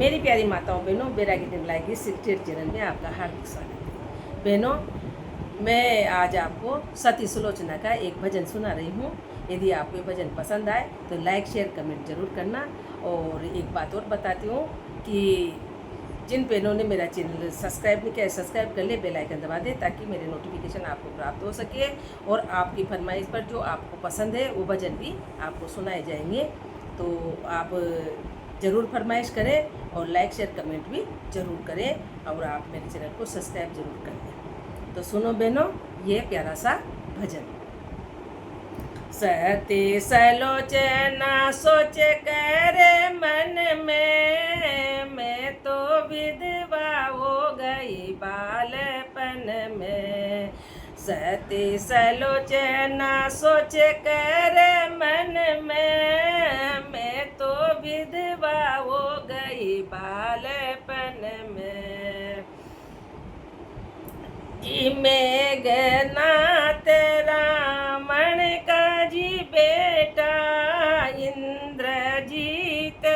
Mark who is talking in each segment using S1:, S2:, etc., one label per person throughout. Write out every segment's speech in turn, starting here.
S1: मेरी प्यारी माताओं बहनों, बैरागी लाएगी 68 चैनल में आपका हार्दिक स्वागत है। बहनों, मैं आज आपको सती सुलोचना का एक भजन सुना रही हूँ। यदि आपको ये भजन पसंद आए तो लाइक शेयर कमेंट जरूर करना। और एक बात और बताती हूँ कि जिन बहनों ने मेरा चैनल सब्सक्राइब नहीं किया, सब्सक्राइब कर ले, बेल आइकन दबा दे ताकि मेरे नोटिफिकेशन आपको प्राप्त हो सके और आपकी फरमाइश पर जो आपको पसंद है वो भजन भी आपको सुनाए जाएंगे। तो आप ज़रूर फरमाइश करें और लाइक शेयर कमेंट भी ज़रूर करें और आप मेरे चैनल को सब्सक्राइब जरूर कर दें। तो सुनो बहनों, ये प्यारा सा भजन। सती सलोचना सोच कर मन में, मैं तो विधवा हो गई बालपन में। सती सलोचना सोच कर मन में, मैं तो विधवा हो गई बालपन में। जी मेघनाथ रावण का जी बेटा, इंद्रजीत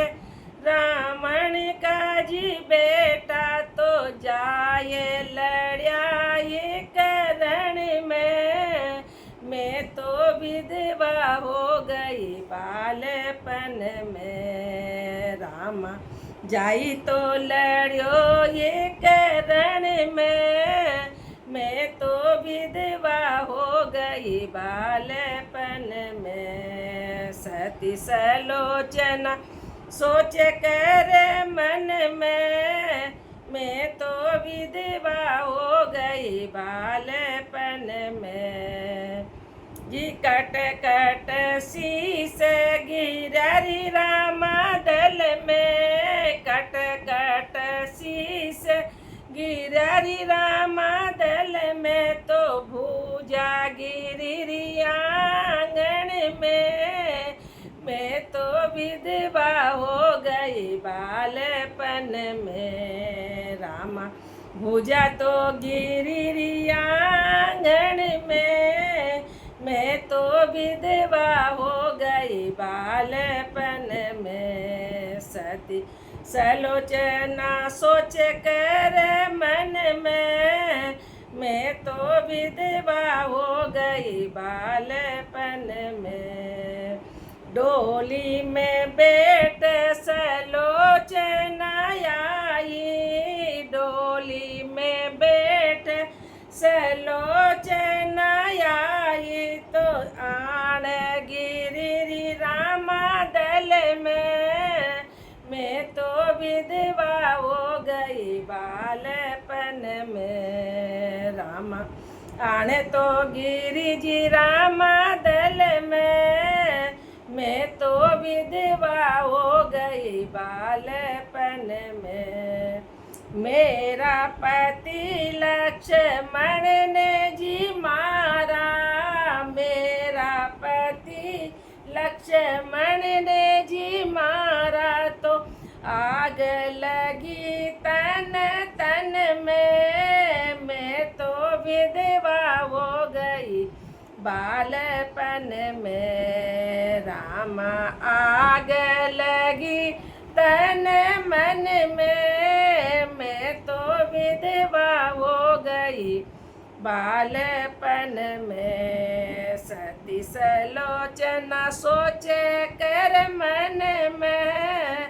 S1: रावण का जी बेटा, तो जाए लड़ाई करण में, मैं तो विधवा हो गई बालपन में। रामा जाई तो लड़ो ये करण में, मैं तो विधवा हो गई बालपन में। सती सलोचना सोच कर मन में, मैं तो विधवा हो गई बालपन में। जी कट कट शीस गिररी रामा दल में, कट कट शीस गिररी रामा दल में, तो भूजा गिरी आंगन में, मैं तो विधवा हो गई बालपन में। रामा भूजा तो गिरी आंगन में, मैं तो विधवा हो गई बालपन में। सती सलोचना सोच कर मन में, मैं तो विधवा हो गई बालपन में। डोली में बैठ सलोचना आई, डोली में बैठ सलोचना आई, तो आण गिरी रामा दल में, मैं तो विधवा हो गई बालपन में। रामा आने तो गिरी जी रामा दल में, मैं तो विधवा हो गई बालपन में। मेरा पति लक्ष्मण ने जी मारा, मेरा पति लक्ष्मण ने जी मारा, तो आग लगी तन तन में, मैं तो विधवा हो गई बालपन में। रामा आग लगी तन मन में, मैं तो विधवा हो गई बालपन में। सती सलोचना सोच कर मन में,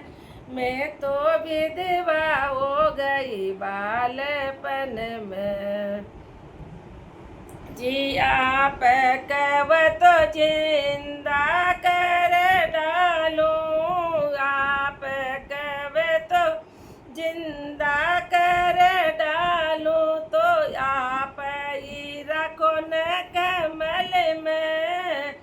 S1: मैं तो विधवा हो गई बालपन में। जी आप कब तो जिंदा कर डालो, आप कब तो जिंदा कर डालो, तो आप ही रखो न कमल में,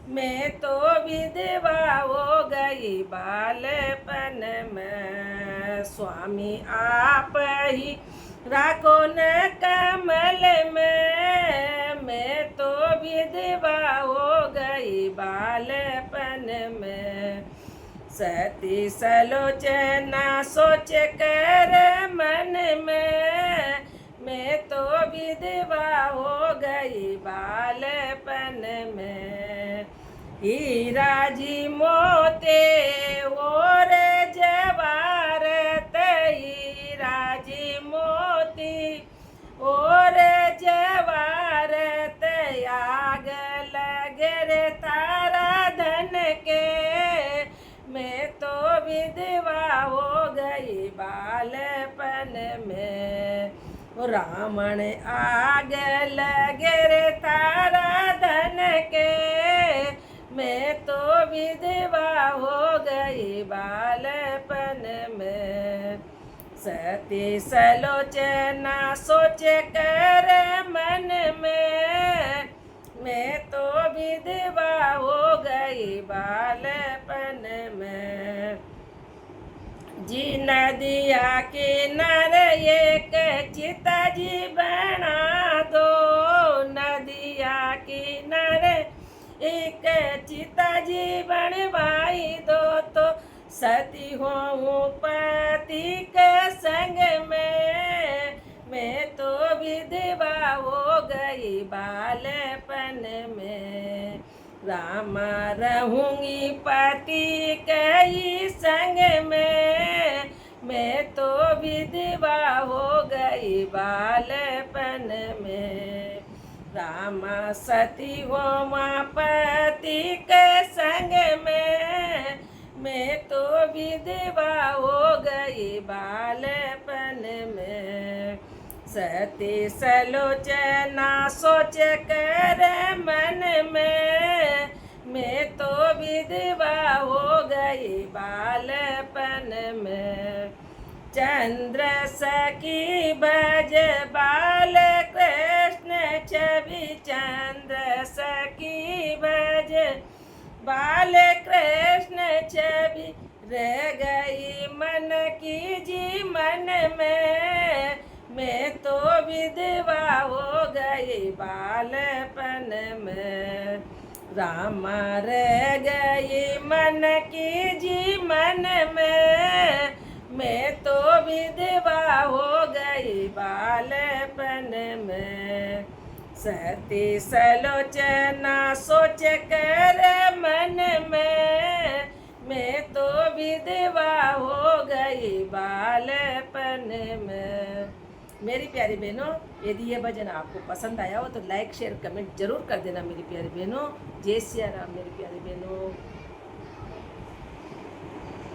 S1: मैं तो विधवा हो गई बालपन में। स्वामी आप ही राखो न कमल में, मैं तो विधवा हो गई बालपन में। सती सलोचना सोच कर मन में, मैं तो विधवा हो गई बालपन में। हीरा जी मोते और जवारत बालपन में। रावण आग लगे रे तारा धन के, मैं तो विधवा हो गई बालपन में। सती सलोचना सोचे कर मन में, मैं तो विधवा हो गई बालपन में। जी नदिया किनारे एक चिता जी बना दो, नदिया किनारे एक चिता जी बनवाई दो, तो सती हूँ पति के संग में, मैं तो विधवा हो गई बालपन में। रामा रहूंगी पति के ही संग में, मैं तो विधवा हो गई बालपन में। रामा सती हो माँ पति के संग में, मैं तो विधवा हो गई बालपन में। सती सलोचना सोच कर मन में, मैं तो विधवा हो गई बालपन में। चंद्र सखी भज बाल कृष्ण छवि, चंद्र सखी भज बाल कृष्ण छवि, रह गई मन की जी मन में, मैं तो विधवा हो गई बालपन में। रामा रह गई मन की जी मन में, मैं तो विधवा हो गई बालपन में। सती सलोचना सोच कर मन में, मैं तो विधवा हो गई बालपन में। मेरी प्यारी बहनों, यदि ये भजन आपको पसंद आया हो तो लाइक शेयर कमेंट जरूर कर देना मेरी प्यारी बहनों। जय सिया राम मेरी प्यारी बहनों।